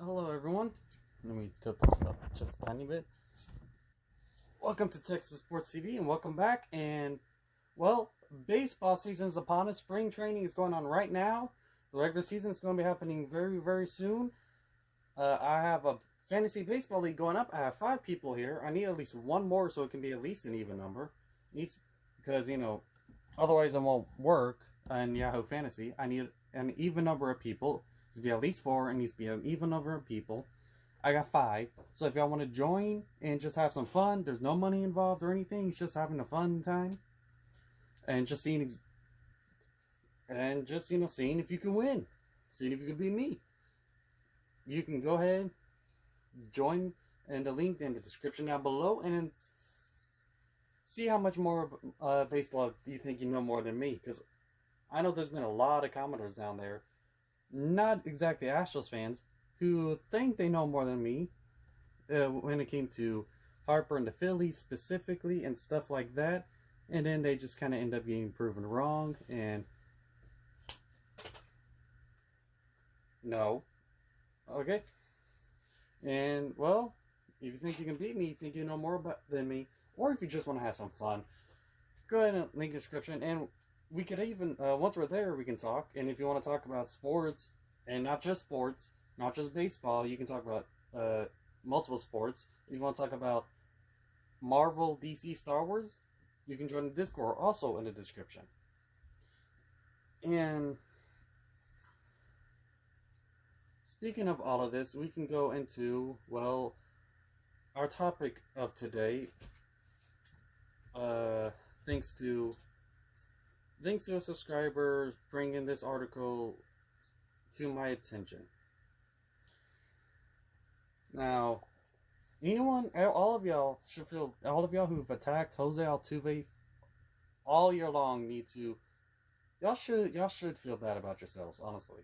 Hello everyone, let me tilt this up just a tiny bit. Welcome to Texas Sports TV and welcome back. And well, baseball season is upon us. Spring training is going on right now. The regular season is going to be happening very soon. I have a fantasy baseball league going up. I have 5 people here. I need at least one more so it can be at least an even number. Because, otherwise it won't work on Yahoo Fantasy. I need an even number of people. It needs to be at least 4. It needs to be an even number of people. I got 5. So if y'all want to join and just have some fun, there's no money involved or anything. It's just having a fun time. And just seeing seeing if you can win. Seeing if you can beat me. You can go ahead, join, and the link in the description down below, and then see how much more baseball do you think you know more than me. Because I know there's been a lot of commenters down there, not exactly Astros fans, who think they know more than me when it came to Harper and the Phillies specifically and stuff like that. And then they just kind of end up getting proven wrong. And no. Okay. And, well, if you think you can beat me, you think you know more than me, or if you just want to have some fun, go ahead and link in the description. And we could even, once we're there, we can talk. And if you want to talk about sports, and not just sports, not just baseball, you can talk about multiple sports. If you want to talk about Marvel, DC, Star Wars, you can join the Discord, also in the description. And speaking of all of this, we can go into, well, our topic of today. Thanks to a subscriber bringing this article to my attention. Now, all of y'all who've attacked Jose Altuve all year long y'all should feel bad about yourselves, honestly.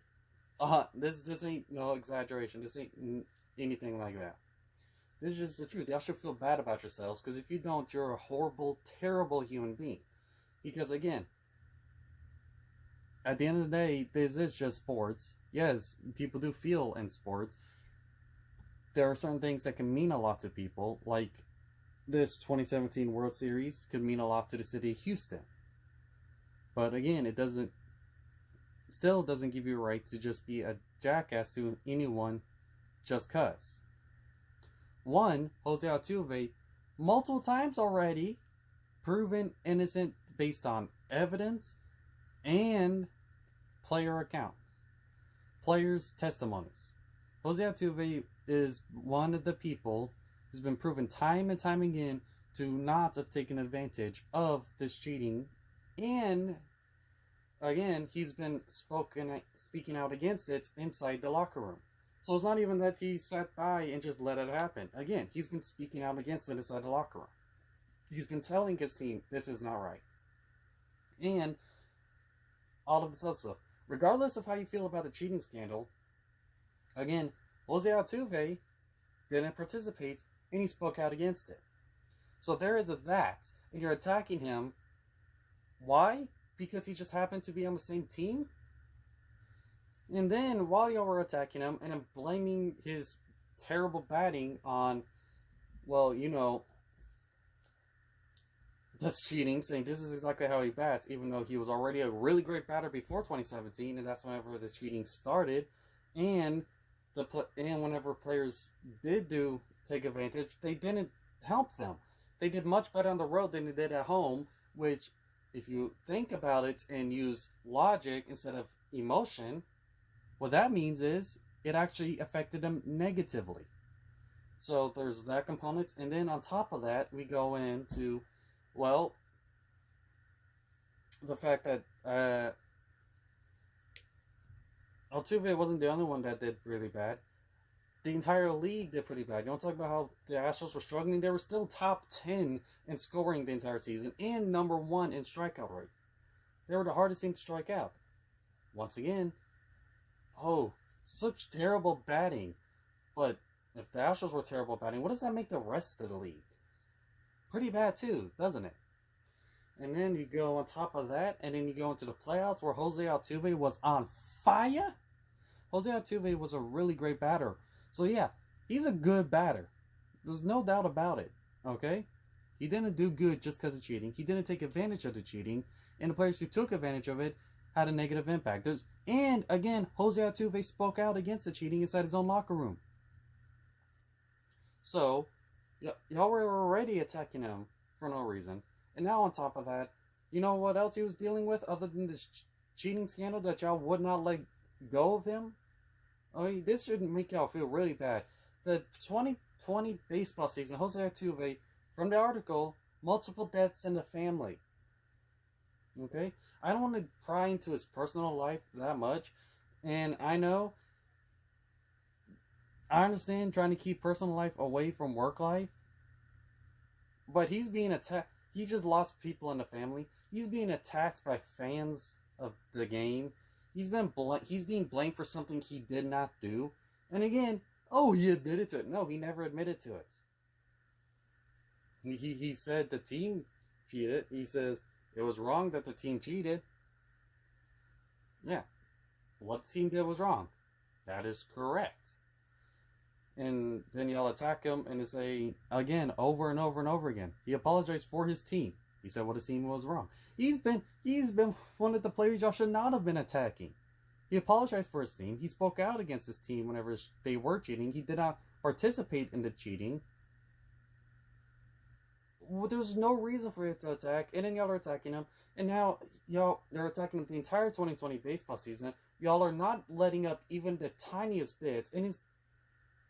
This ain't no exaggeration. This ain't anything like that. This is just the truth. Y'all should feel bad about yourselves, because if you don't, you're a horrible, terrible human being. Because again, at the end of the day, this is just sports. Yes, people do feel in sports. There are certain things that can mean a lot to people, like this 2017 World Series could mean a lot to the city of Houston. But again, it still doesn't give you a right to just be a jackass to anyone just cuz. One, Jose Altuve, multiple times already, proven innocent based on evidence and players' testimonies. Jose Altuve is one of the people who's been proven time and time again to not have taken advantage of this cheating, and again, he's been speaking out against it inside the locker room. So it's not even that he sat by and just let it happen. Again, he's been speaking out against it inside the locker room. He's been telling his team, this is not right. And all of this other stuff. Regardless of how you feel about the cheating scandal, again, Jose Altuve didn't participate, and he spoke out against it. So there is that, and you're attacking him. Why? Because he just happened to be on the same team? And then, while y'all were attacking him, and blaming his terrible batting on, well, that's cheating, saying this is exactly how he bats, even though he was already a really great batter before 2017, and that's whenever the cheating started. And whenever players did take advantage, they didn't help them. They did much better on the road than they did at home, which, if you think about it and use logic instead of emotion, what that means is it actually affected them negatively. So there's that component, and then on top of that, we go into, well, the fact that Altuve wasn't the only one that did really bad. The entire league did pretty bad. You want to talk about how the Astros were struggling? They were still top 10 in scoring the entire season and number 1 in strikeout rate. They were the hardest team to strike out. Once again, such terrible batting. But if the Astros were terrible batting, what does that make the rest of the league? Pretty bad too, doesn't it? And then you go on top of that, and then you go into the playoffs where Jose Altuve was on fire. Jose Altuve was a really great batter. So yeah, he's a good batter. There's no doubt about it. Okay? He didn't do good just because of cheating. He didn't take advantage of the cheating. And the players who took advantage of it had a negative impact. And again, Jose Altuve spoke out against the cheating inside his own locker room. So, y'all were already attacking him for no reason. And now on top of that, you know what else he was dealing with other than this cheating scandal that y'all would not let go of him? I mean, this shouldn't make y'all feel really bad. The 2020 baseball season, Jose Altuve, from the article, multiple deaths in the family. Okay? I don't want to pry into his personal life that much. And I understand trying to keep personal life away from work life. But he's being attacked. He just lost people in the family. He's being attacked by fans of the game. He's being blamed for something he did not do. And again, he admitted to it. No, he never admitted to it. He said the team cheated. He says it was wrong that the team cheated. Yeah. What the team did was wrong. That is correct. And then y'all attack him and say, again, over and over and over again. He apologized for his team. He said what his team was wrong. He's been one of the players y'all should not have been attacking. He apologized for his team. He spoke out against his team whenever they were cheating. He did not participate in the cheating. Well, there's no reason for it to attack, and then y'all are attacking him. And now they're attacking him the entire 2020 baseball season. Y'all are not letting up even the tiniest bit. And he's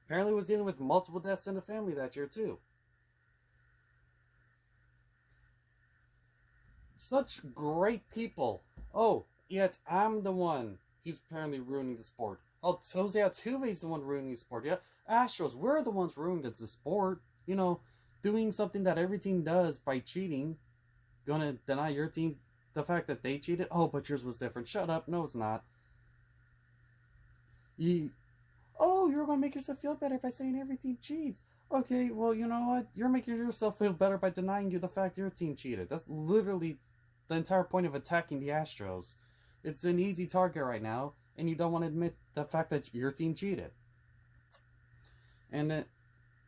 apparently was dealing with multiple deaths in the family that year too. Such great people. Yet I'm the one who's apparently ruining the sport. Jose Altuve's the one ruining the sport. Yeah, Astros, we're the ones ruining the sport. Doing something that every team does by cheating. Gonna deny your team the fact that they cheated? But yours was different. Shut up. No, it's not. You're gonna make yourself feel better by saying every team cheats. Okay, well, you know what? You're making yourself feel better by denying you the fact your team cheated. That's literally the entire point of attacking the Astros. It's an easy target right now, and you don't want to admit the fact that your team cheated. And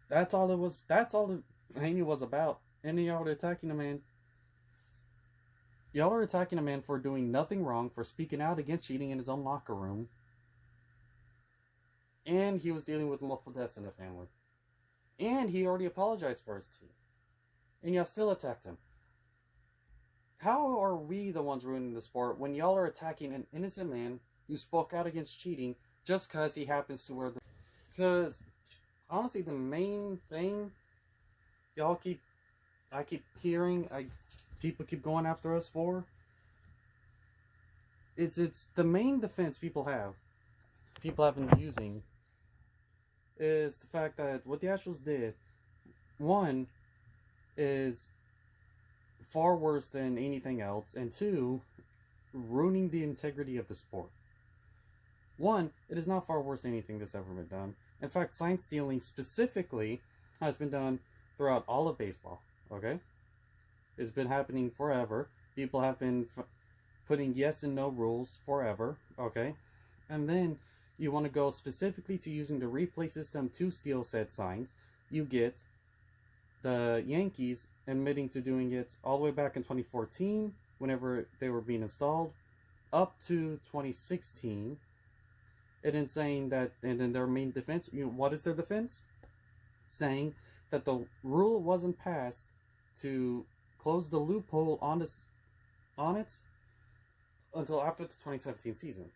that's all it was. That's all the Haney was about. And then y'all are attacking a man. Y'all are attacking a man for doing nothing wrong, for speaking out against cheating in his own locker room. And he was dealing with multiple deaths in the family. And he already apologized for his team. And y'all still attacked him. How are we the ones ruining the sport when y'all are attacking an innocent man who spoke out against cheating just because he happens to wear the... Because, honestly, the main thing I keep hearing, people keep going after us for, it's the main defense people have been using, is the fact that what the Astros did, one, is far worse than anything else, and two, ruining the integrity of the sport. One, it is not far worse than anything that's ever been done. In fact, sign stealing specifically has been done throughout all of baseball, okay? It's been happening forever. People have been putting yes and no rules forever, okay? And then you want to go specifically to using the replay system to steal said signs. You get the Yankees admitting to doing it all the way back in 2014, whenever they were being installed, up to 2016, and then saying that, and then their main defense, what is their defense? Saying that the rule wasn't passed to close the loophole on it until after the 2017 season.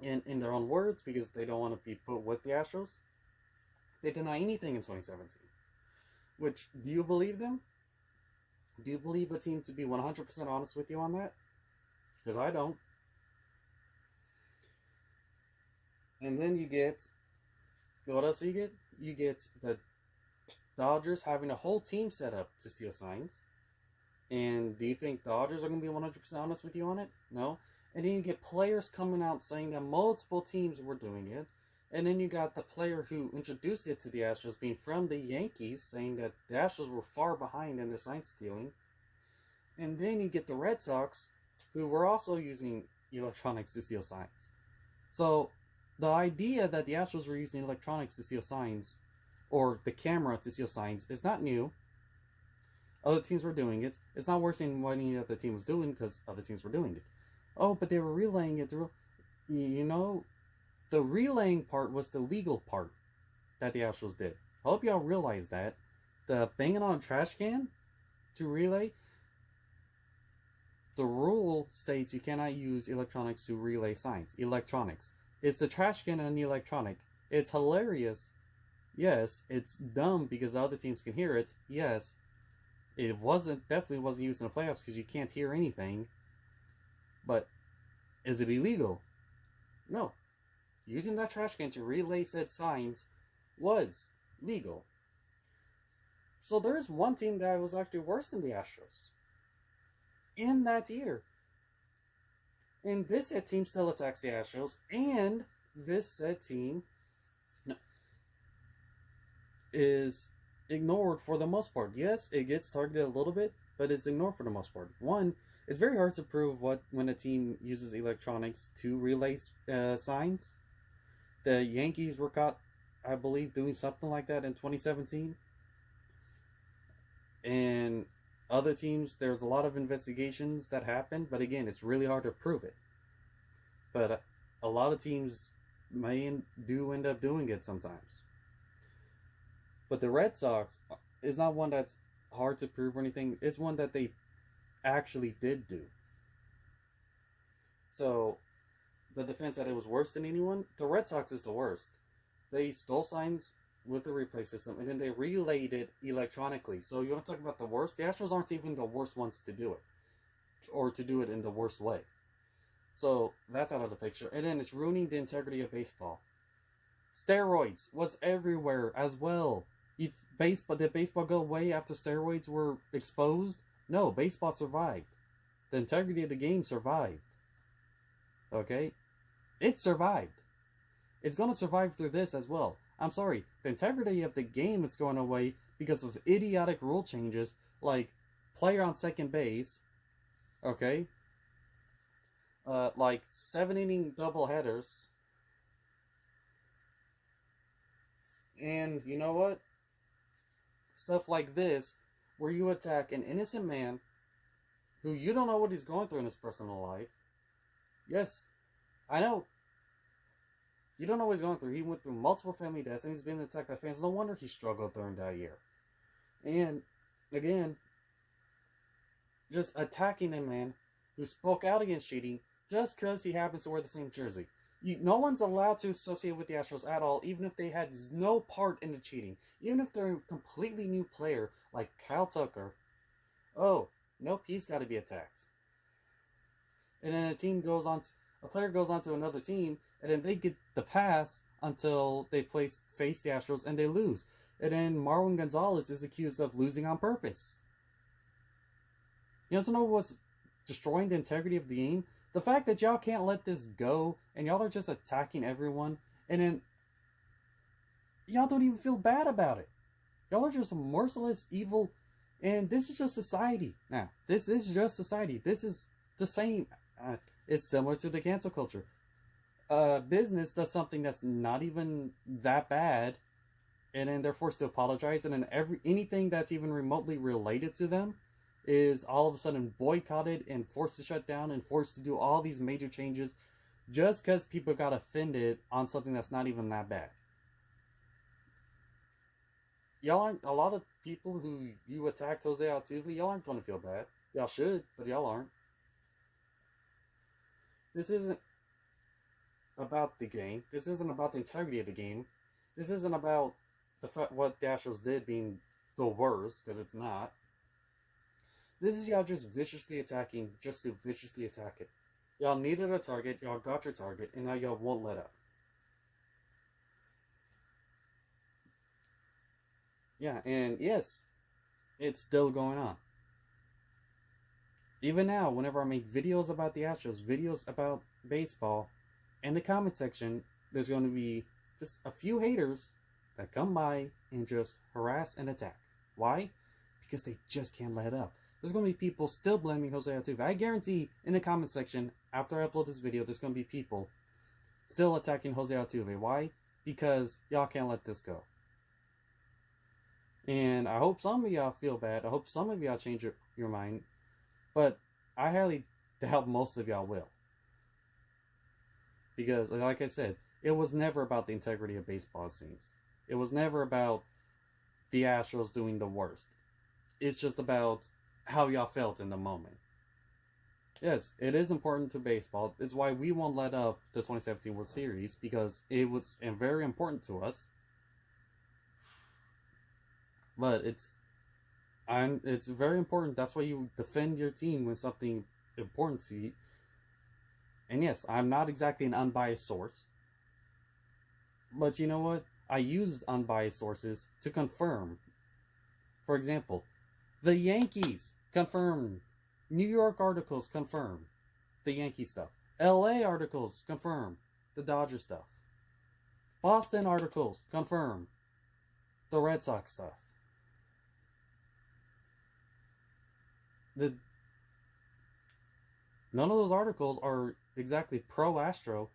And in their own words, because they don't want to be put with the Astros, they deny anything in 2017. Which, do you believe them? Do you believe a team to be 100% honest with you on that? Because I don't. And then you get, what else you get? You get the Dodgers having a whole team set up to steal signs. And do you think Dodgers are going to be 100% honest with you on it? No. And then you get players coming out saying that multiple teams were doing it. And then you got the player who introduced it to the Astros being from the Yankees, saying that the Astros were far behind in their sign stealing. And then you get the Red Sox, who were also using electronics to steal signs. So, the idea that the Astros were using electronics to steal signs, or the camera to steal signs, is not new. Other teams were doing it. It's not worse than what any other team was doing, because other teams were doing it. Oh, but they were relaying it through. You know, the relaying part was the legal part that the Astros did. I hope y'all realize that. The banging on a trash can to relay, the rule states you cannot use electronics to relay signs. Electronics. It's the trash can and the electronic. It's hilarious. Yes. It's dumb because the other teams can hear it. Yes. It definitely wasn't used in the playoffs because you can't hear anything. But is it illegal? No. Using that trash can to relay said signs was legal. So there's one team that was actually worse than the Astros in that year. And this said team still attacks the Astros, and this said team is ignored for the most part. Yes, it gets targeted a little bit, but it's ignored for the most part. One, it's very hard to prove when a team uses electronics to relay signs. The Yankees were caught, I believe, doing something like that in 2017. And other teams, there's a lot of investigations that happen, but again, it's really hard to prove it. But a lot of teams do end up doing it sometimes. But the Red Sox is not one that's hard to prove or anything. It's one that they actually did do. So, the defense that it was worse than anyone, the Red Sox is the worst. They stole signs with the replay system, and then they relayed it electronically. So you want to talk about the worst? The Astros aren't even the worst ones to do it, or to do it in the worst way. So that's out of the picture. And then it's ruining the integrity of baseball. Steroids was everywhere as well. Did baseball go away after steroids were exposed? No, baseball survived. The integrity of the game survived. Okay? It survived. It's going to survive through this as well. I'm sorry, the integrity of the game is going away because of idiotic rule changes like player on second base, okay? Like 7-inning doubleheaders. And you know what? Stuff like this, where you attack an innocent man who you don't know what he's going through in his personal life. Yes, I know. You don't know what he's going through. He went through multiple family deaths, and he's been attacked by fans. No wonder he struggled during that year. And, again, just attacking a man who spoke out against cheating just because he happens to wear the same jersey. No one's allowed to associate with the Astros at all, even if they had no part in the cheating. Even if they're a completely new player, like Kyle Tucker. Oh, nope, he's got to be attacked. And then a player goes on to another team, and then they get the pass until they face the Astros, and they lose. And then Marwin Gonzalez is accused of losing on purpose. You want to know what's destroying the integrity of the game? The fact that y'all can't let this go, and y'all are just attacking everyone, and then y'all don't even feel bad about it. Y'all are just merciless, evil, and this is just society. Now, this is just society. This is the same. It's similar to the cancel culture. Business does something that's not even that bad, and then they're forced to apologize, and then anything that's even remotely related to them is all of a sudden boycotted and forced to shut down and forced to do all these major changes just because people got offended on something that's not even that bad. Y'all aren't, a lot of people who you attacked Jose Altuve, y'all aren't going to feel bad. Y'all should, but y'all aren't. This isn't about the game. This isn't about the integrity of the game. This isn't about what the Astros did being the worst, because it's not. This is y'all just viciously attacking, just to viciously attack it. Y'all needed a target, y'all got your target, and now y'all won't let up. Yeah, and yes, it's still going on. Even now, whenever I make videos about the Astros, videos about baseball, in the comment section, there's going to be just a few haters that come by and just harass and attack. Why? Because they just can't let up. There's going to be people still blaming Jose Altuve. I guarantee in the comment section, after I upload this video, there's going to be people still attacking Jose Altuve. Why? Because y'all can't let this go. And I hope some of y'all feel bad. I hope some of y'all change your mind. But I highly doubt most of y'all will. Because, like I said, it was never about the integrity of baseball, it seems. It was never about the Astros doing the worst. It's just about how y'all felt in the moment. Yes, it is important to baseball. It's why we won't let up the 2017 World Series, because it was very important to us. But it's very important. That's why you defend your team when something important to you. And yes, I'm not exactly an unbiased source. But you know what? I use unbiased sources to confirm. For example, the Yankees confirm. New York articles confirm the Yankee stuff. LA articles confirm the Dodger stuff. Boston articles confirm the Red Sox stuff. None of those articles are exactly pro-Astro.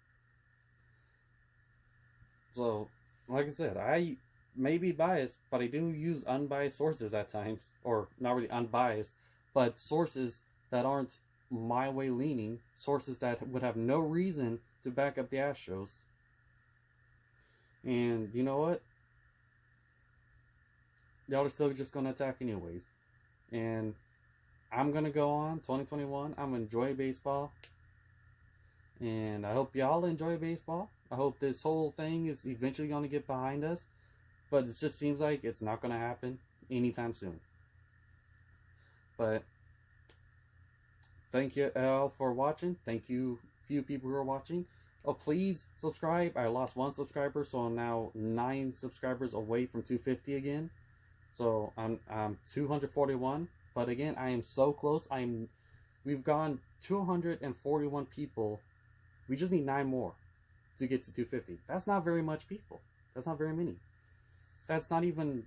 So, like I said, I may be biased, but I do use unbiased sources at times. Or, not really unbiased, but sources that aren't my way leaning. Sources that would have no reason to back up the Astros. And, you know what? Y'all are still just going to attack anyways. And I'm going to go on 2021. I'm going to enjoy baseball. And I hope y'all enjoy baseball. I hope this whole thing is eventually going to get behind us. But it just seems like it's not going to happen anytime soon. But thank you all for watching. Thank you, few people who are watching. Oh, please subscribe. I lost 1 subscriber, so I'm now 9 subscribers away from 250 again. So I'm 241. But again, I am so close. We've gone 241 people. We just need 9 more to get to 250. That's not very much people. That's not very many. That's not even,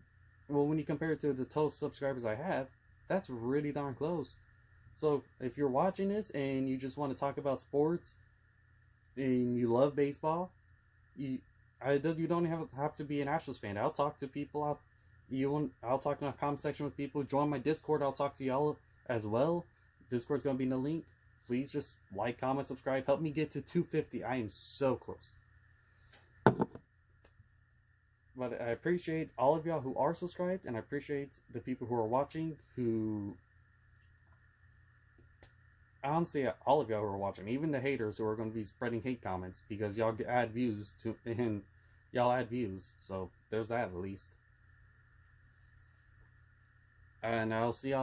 well, when you compare it to the total subscribers I have, that's really darn close. So if you're watching this and you just want to talk about sports and you love baseball, you don't have to be an Astros fan. I'll talk to people. I'll talk in the comment section with people. Join my Discord. I'll talk to y'all as well. Discord's gonna be in the link. Please just like, comment, subscribe. Help me get to 250. I am so close. But I appreciate all of y'all who are subscribed, and I appreciate the people who are watching, who... honestly, all of y'all who are watching, even the haters who are going to be spreading hate comments, because y'all add views y'all add views, so there's that at least. And I'll see y'all